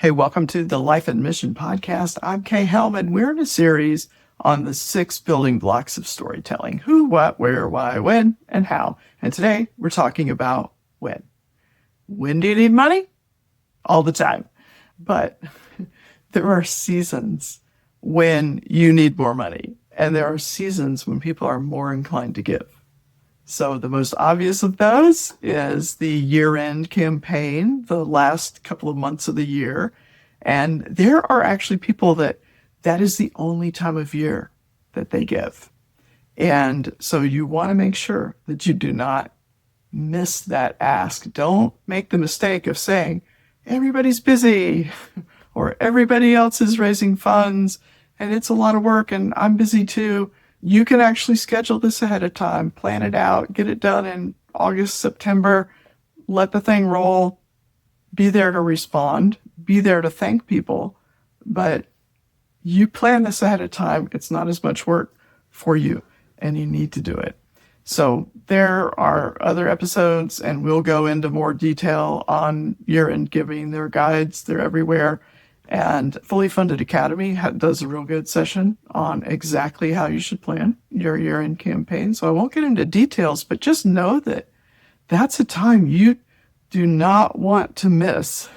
Hey, welcome to the Life and Mission Podcast. I'm Kay Hellman. We're in a series on the 6 building blocks of storytelling: who, what, where, why, when, and how. And today we're talking about when. When do you need money? All the time. But there are seasons when you need more money, and there are seasons when people are more inclined to give. So the most obvious of those is the year-end campaign, the last couple of months of the year. And there are actually people that is the only time of year that they give. And so you want to make sure that you do not miss that ask. Don't make the mistake of saying, everybody's busy or everybody else is raising funds and it's a lot of work and I'm busy too. You can actually schedule this ahead of time, plan it out, get it done in August, September, let the thing roll, be there to respond, be there to thank people. But you plan this ahead of time. It's not as much work for you and you need to do it. So there are other episodes and we'll go into more detail on year-end giving. There are guides, they're everywhere. And Fully Funded Academy does a real good session on exactly how you should plan your year-end campaign. So I won't get into details, but just know that that's a time you do not want to miss,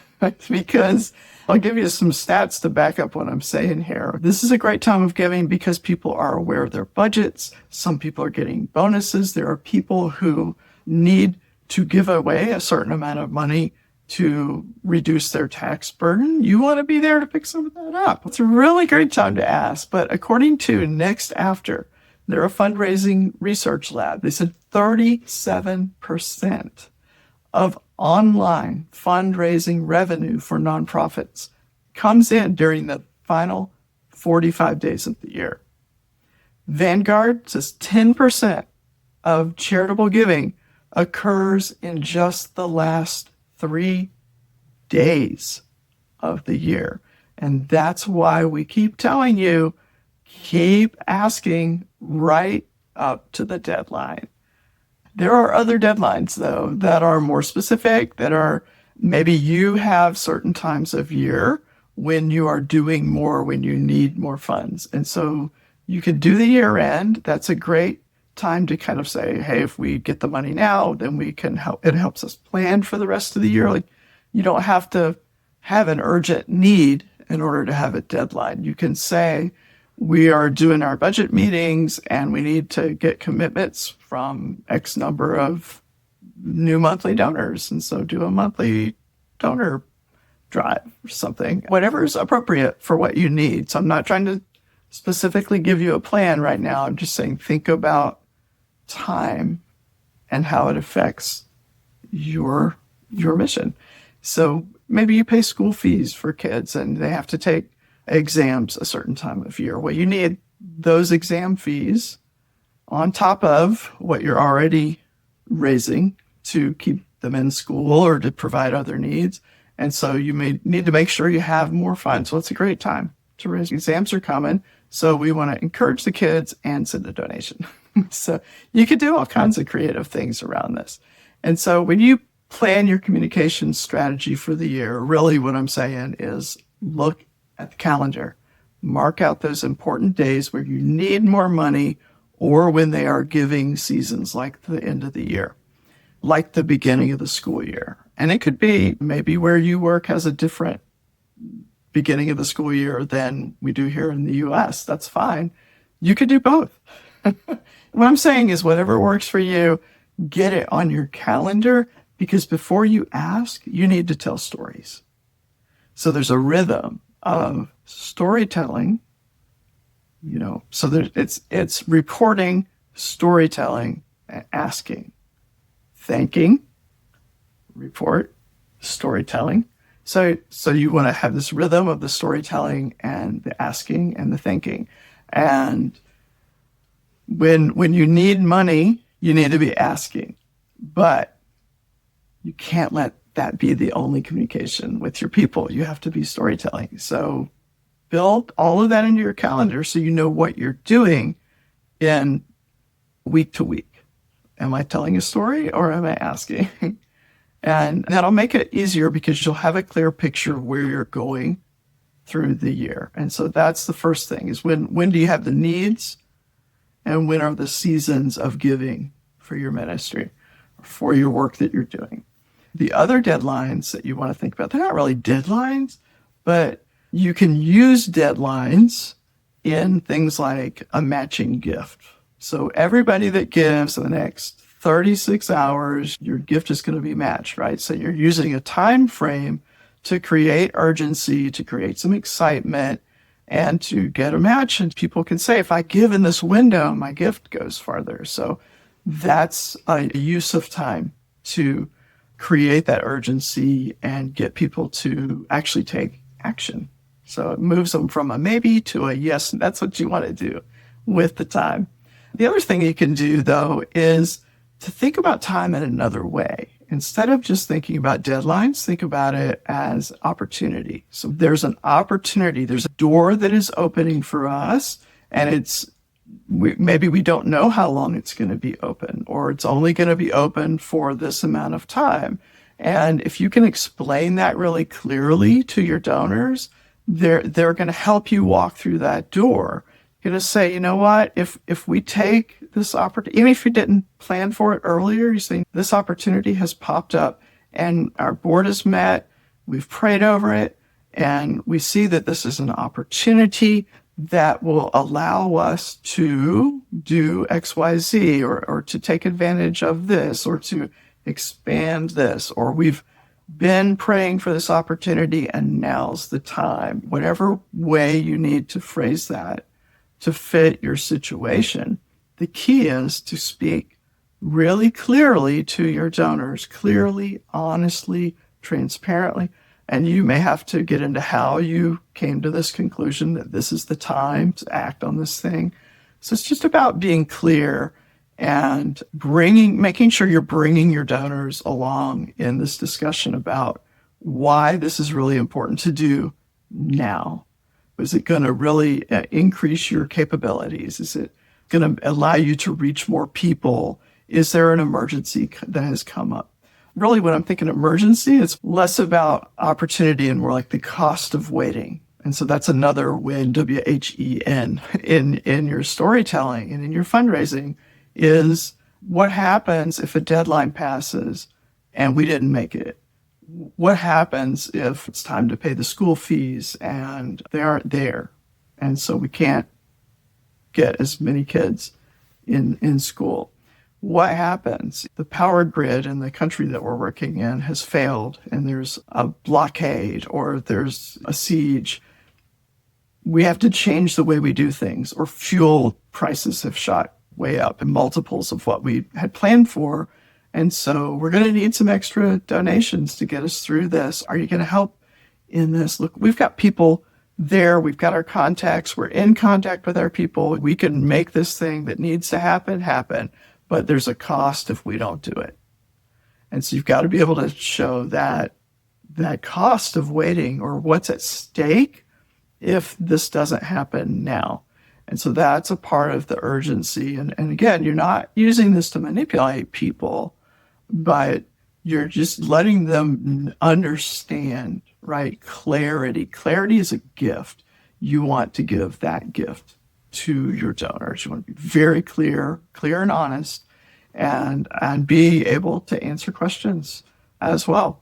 because I'll give you some stats to back up what I'm saying here. This is a great time of giving because people are aware of their budgets. Some people are getting bonuses. There are people who need to give away a certain amount of money to reduce their tax burden. You want to be there to pick some of that up. It's a really great time to ask. But according to Next After, they're a fundraising research lab. They said 37% of online fundraising revenue for nonprofits comes in during the final 45 days of the year. Vanguard says 10% of charitable giving occurs in just the last 3 days of the year. And that's why we keep telling you, keep asking right up to the deadline. There are other deadlines, though, that are more specific, that are maybe you have certain times of year when you are doing more, when you need more funds. And so you could do the year end. That's a great time to kind of say, hey, if we get the money now, then we can help. It helps us plan for the rest of the year. Like, you don't have to have an urgent need in order to have a deadline. You can say, we are doing our budget meetings and we need to get commitments from X number of new monthly donors. And so do a monthly donor drive or something, whatever is appropriate for what you need. So I'm not trying to specifically give you a plan right now. I'm just saying, think about time and how it affects your mission. So maybe you pay school fees for kids and they have to take exams a certain time of year. Well, you need those exam fees on top of what you're already raising to keep them in school or to provide other needs. And so you may need to make sure you have more funds. So it's a great time to raise. Exams are coming. So we want to encourage the kids and send a donation. So you could do all kinds of creative things around this. And so when you plan your communication strategy for the year, really what I'm saying is look at the calendar, mark out those important days where you need more money or when they are giving seasons like the end of the year, like the beginning of the school year. And it could be maybe where you work has a different beginning of the school year than we do here in the US. That's fine. You could do both. What I'm saying is whatever works for you, get it on your calendar, because before you ask, you need to tell stories. So there's a rhythm of storytelling, so it's reporting, storytelling, and asking, thanking, report, storytelling. So you want to have this rhythm of the storytelling and the asking and the thinking. And when you need money, you need to be asking, but you can't let that be the only communication with your people. You have to be storytelling. So build all of that into your calendar so you know what you're doing in week to week. Am I telling a story or am I asking? And that'll make it easier because you'll have a clear picture of where you're going through the year. And so that's the first thing is when do you have the needs and when are the seasons of giving for your ministry, for your work that you're doing. The other deadlines that you want to think about, they're not really deadlines, but you can use deadlines in things like a matching gift. So everybody that gives in the next 36 hours, your gift is going to be matched, right? So you're using a time frame to create urgency, to create some excitement, and to get a match. And people can say, if I give in this window, my gift goes farther. So that's a use of time to create that urgency and get people to actually take action. So it moves them from a maybe to a yes. And that's what you want to do with the time. The other thing you can do, though, is to think about time in another way. Instead of just thinking about deadlines, think about it as opportunity. So there's an opportunity. There's a door that is opening for us, and maybe we don't know how long it's going to be open, or it's only going to be open for this amount of time. And if you can explain that really clearly to your donors, they're going to help you walk through that door. You're going to say, you know what, if we take this opportunity, even if you didn't plan for it earlier, you say, this opportunity has popped up and our board has met, we've prayed over it, and we see that this is an opportunity that will allow us to do XYZ or to take advantage of this or to expand this, or we've been praying for this opportunity and now's the time. Whatever way you need to phrase that to fit your situation, the key is to speak really clearly to your donors, clearly, honestly, transparently. And you may have to get into how you came to this conclusion that this is the time to act on this thing. So it's just about being clear and making sure you're bringing your donors along in this discussion about why this is really important to do now. Is it going to really increase your capabilities? Is it going to allow you to reach more people? Is there an emergency that has come up? Really, when I'm thinking emergency, it's less about opportunity and more like the cost of waiting. And so that's another win, WHEN, in your storytelling and in your fundraising is what happens if a deadline passes and we didn't make it? What happens if it's time to pay the school fees and they aren't there? And so we can't get as many kids in school. What happens? The power grid in the country that we're working in has failed and there's a blockade or there's a siege. We have to change the way we do things, or fuel prices have shot way up in multiples of what we had planned for. And so we're going to need some extra donations to get us through this. Are you going to help in this? Look, we've got people there. We've got our contacts. We're in contact with our people. We can make this thing that needs to happen, but there's a cost if we don't do it. And so you've got to be able to show that cost of waiting or what's at stake if this doesn't happen now. And so that's a part of the urgency. And again, you're not using this to manipulate people, but you're just letting them understand, right? Clarity. Clarity is a gift. You want to give that gift to your donors. You want to be very clear and honest, and be able to answer questions as well.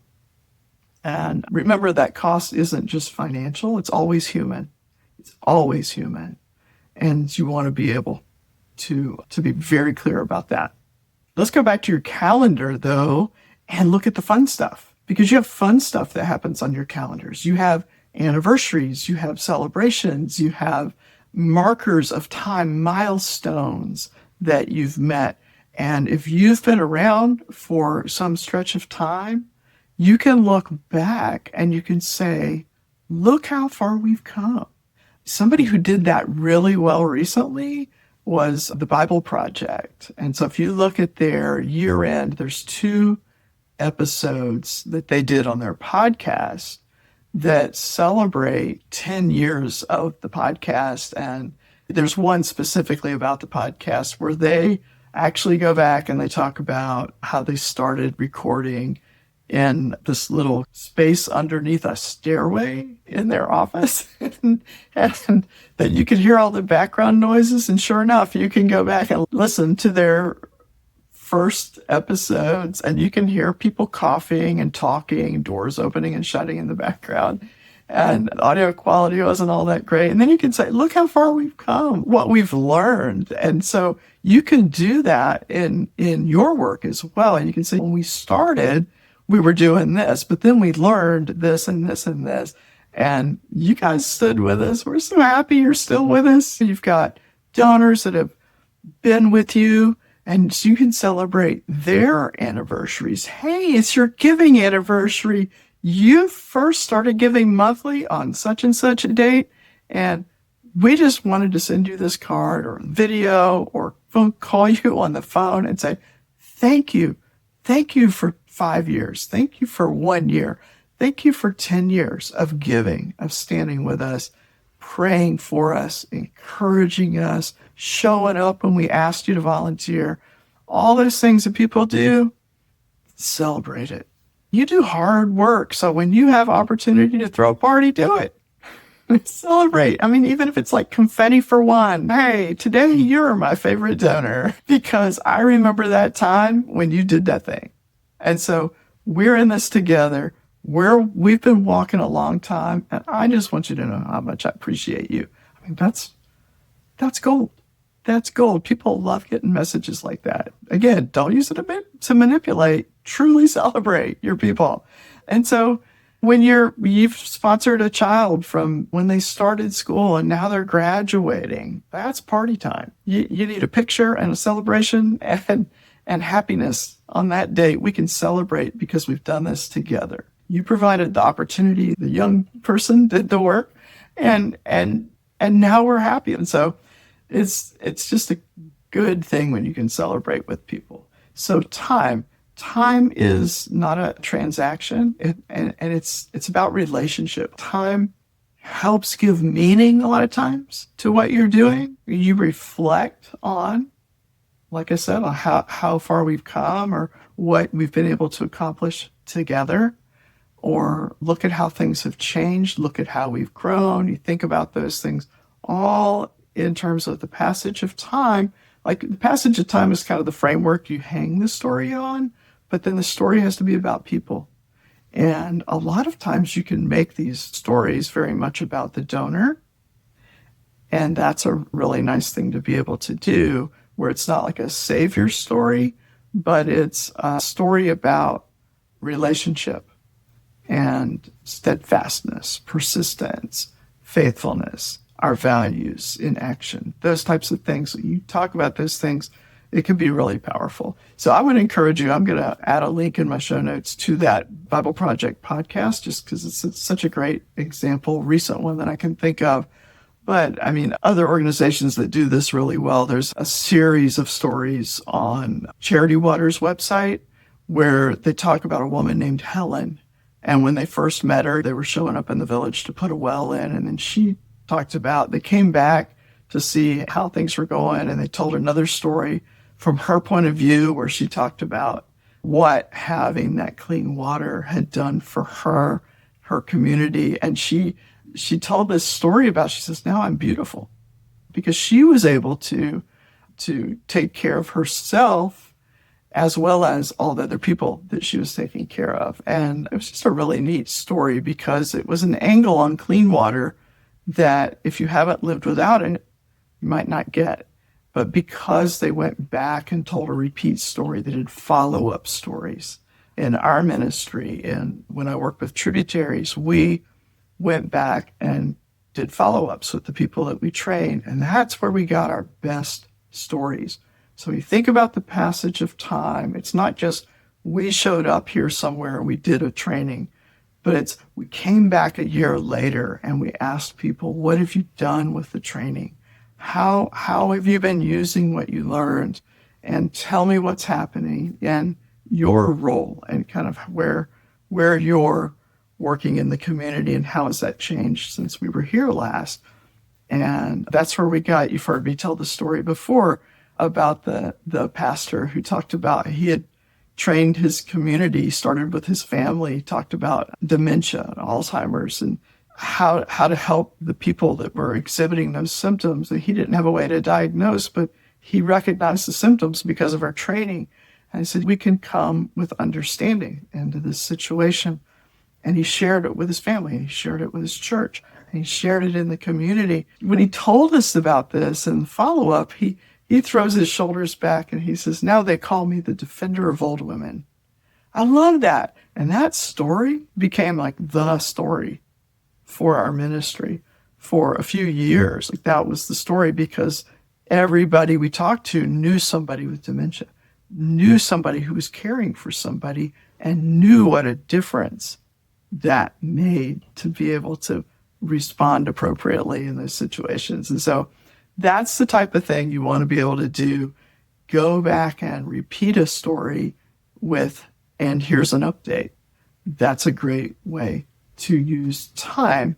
And remember that cost isn't just financial. It's always human. It's always human. And you want to be able to be very clear about that. Let's go back to your calendar, though, and look at the fun stuff, because you have fun stuff that happens on your calendars. You have anniversaries, you have celebrations, you have markers of time, milestones that you've met. And if you've been around for some stretch of time, you can look back and you can say, look how far we've come. Somebody who did that really well recently was the BibleProject. And so if you look at their year end, there's 2 episodes that they did on their podcast that celebrate 10 years of the podcast. And there's one specifically about the podcast where they actually go back and they talk about how they started recording in this little space underneath a stairway in their office. And that you could hear all the background noises. And sure enough, you can go back and listen to their first episodes, and you can hear people coughing and talking, doors opening and shutting in the background. And the audio quality wasn't all that great. And then you can say, look how far we've come, what we've learned. And so you can do that in your work as well. And you can say, when we started, we were doing this, but then we learned this and this and this. And you guys stood with us. We're so happy you're still with us. You've got donors that have been with you, and so you can celebrate their anniversaries. Hey, it's your giving anniversary. You first started giving monthly on such and such a date, and we just wanted to send you this card or video or call you on the phone and say, thank you. Thank you for 5 years. Thank you for 1 year. Thank you for 10 years of giving, of standing with us, praying for us, encouraging us, showing up when we asked you to volunteer. All those things that people do, celebrate it. You do hard work. So when you have opportunity to throw a party, do it. Celebrate. I mean, even if it's like confetti for one. Hey, today you're my favorite donor because I remember that time when you did that thing. And so we're in this together. We've been walking a long time, and I just want you to know how much I appreciate you. I mean, that's gold. That's gold. People love getting messages like that. Again, don't use it to manipulate. Truly celebrate your people. And so when you've sponsored a child from when they started school and now they're graduating, that's party time. You need a picture and a celebration and happiness on that date. We can celebrate because we've done this together. You provided the opportunity. The young person did the work, and now we're happy. And so it's just a good thing when you can celebrate with people. So time is not a transaction, and it's about relationship. Time helps give meaning a lot of times to what you're doing. You reflect on, like I said, on how far we've come or what we've been able to accomplish together. Or look at how things have changed, look at how we've grown. You think about those things all in terms of the passage of time. Like the passage of time is kind of the framework you hang the story on, but then the story has to be about people. And a lot of times you can make these stories very much about the donor. And that's a really nice thing to be able to do, where it's not like a savior story, but it's a story about relationship and steadfastness, persistence, faithfulness, our values in action, those types of things. You talk about those things, it can be really powerful. So I would encourage you, I'm going to add a link in my show notes to that Bible Project podcast, just because it's such a great example, recent one that I can think of. But I mean, other organizations that do this really well, there's a series of stories on Charity Water's website where they talk about a woman named Helen. And when they first met her, they were showing up in the village to put a well in. And then she talked about, they came back to see how things were going. And they told another story from her point of view, where she talked about what having that clean water had done for her community. And she told this story about, she says, now I'm beautiful, because she was able to take care of herself as well as all the other people that she was taking care of. And it was just a really neat story, because it was an angle on clean water that if you haven't lived without it, you might not get. But because they went back and told a repeat story, they did follow-up stories. In our ministry, and when I worked with tributaries, we went back and did follow-ups with the people that we trained. And that's where we got our best stories. So you think about the passage of time. It's not just we showed up here somewhere and we did a training, but it's we came back a year later and we asked people, what have you done with the training? How have you been using what you learned? And tell me what's happening and your role and kind of where you're working in the community and how has that changed since we were here last. And that's where we got, you've heard me tell the story before about the pastor who talked about he trained his community, started with his family, talked about dementia and Alzheimer's and how to help the people that were exhibiting those symptoms. And he didn't have a way to diagnose, but he recognized the symptoms because of our training. And I said, we can come with understanding into this situation. And he shared it with his family. He shared it with his church. And he shared it in the community. When he told us about this in the follow-up, he throws his shoulders back and he says, now they call me the defender of old women. I love that. And that story became like the story for our ministry for a few years. Like that was the story because everybody we talked to knew somebody with dementia, knew somebody who was caring for somebody, and knew what a difference that made to be able to respond appropriately in those situations. And so that's the type of thing you want to be able to do. Go back and repeat a story with, and here's an update. That's a great way to use time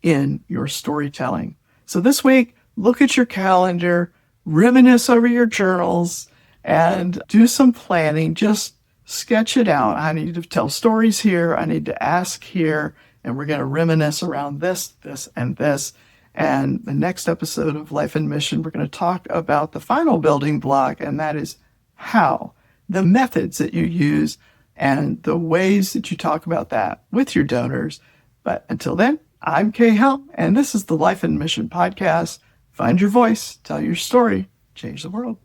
in your storytelling. So this week, look at your calendar, reminisce over your journals, and do some planning. Just sketch it out. I need to tell stories here. I need to ask here. And we're going to reminisce around this, this, and this. And the next episode of Life and Mission, we're going to talk about the final building block, and that is how, the methods that you use, and the ways that you talk about that with your donors. But until then, I'm Kay Helm, and this is the Life and Mission podcast. Find your voice, tell your story, change the world.